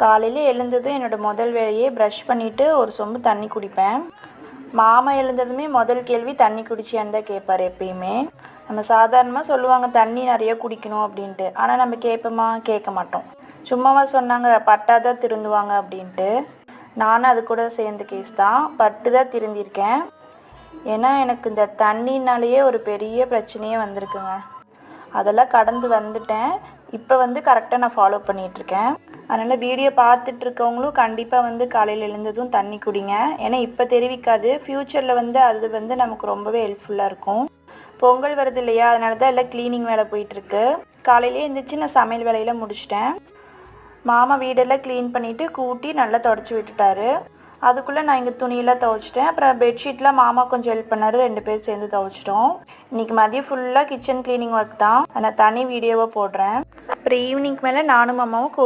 காலையில் எழுந்ததும் என்னோடய முதல் வேலையே ப்ரஷ் பண்ணிவிட்டு ஒரு சொம்பு தண்ணி குடிப்பேன். மாமா எழுந்ததுமே முதல் கேள்வி தண்ணி குடிச்சியான்னு தான் கேட்பார் எப்பயுமே. நம்ம சாதாரணமாக சொல்லுவாங்க தண்ணி நிறைய குடிக்கணும் அப்படின்ட்டு. ஆனால் நம்ம கேட்போமா? கேட்க மாட்டோம். சும்மாவா சொன்னாங்க பட்டாதான் திருந்துவாங்க அப்படின்ட்டு. நானும் அது கூட சேர்ந்த கேஸ் தான். பட்டு தான் திருந்திருக்கேன். ஏன்னா எனக்கு இந்த தண்ணினாலேயே ஒரு பெரிய பிரச்சனையே வந்திருக்குங்க. அதெல்லாம் கடந்து வந்துட்டேன். இப்போ கரெக்டாக நான் ஃபாலோ பண்ணிகிட்ருக்கேன். அதனால் வீடியோ பார்த்துட்ருக்கவங்களும் கண்டிப்பாக காலையில் எழுந்ததும் தண்ணி குடிங்க. ஏன்னா இப்போ தெரிவிக்காது, ஃப்யூச்சரில் அது நமக்கு ரொம்பவே ஹெல்ப்ஃபுல்லாக இருக்கும். பொங்கல் வருது இல்லையா, அதனால தான் எல்லாம் க்ளீனிங் வேலை போயிட்டுருக்கு. காலையிலே எழுந்திரிச்சு நான் சமையல் வேலையில் முடிச்சிட்டேன். மாமா வீடெல்லாம் க்ளீன் பண்ணிவிட்டு கூட்டி நல்லா தொடச்சி விட்டுட்டாரு. அதுக்குள்ளே நான் இங்கே துணியெல்லாம் துவைச்சிட்டேன். அப்புறம் பெட்ஷீட்லாம் மாமா கொஞ்சம் ஹெல்ப் பண்ணார். 2 பேர் சேர்ந்து துவைச்சிட்டோம். இன்றைக்கி மதியம் ஃபுல்லாக கிச்சன் க்ளீனிங் ஒர்க் தான். நான் தனி வீடியோவாக போடுறேன். அப்புறம் ஈவினிங் மேலே நானும் மாமாவும்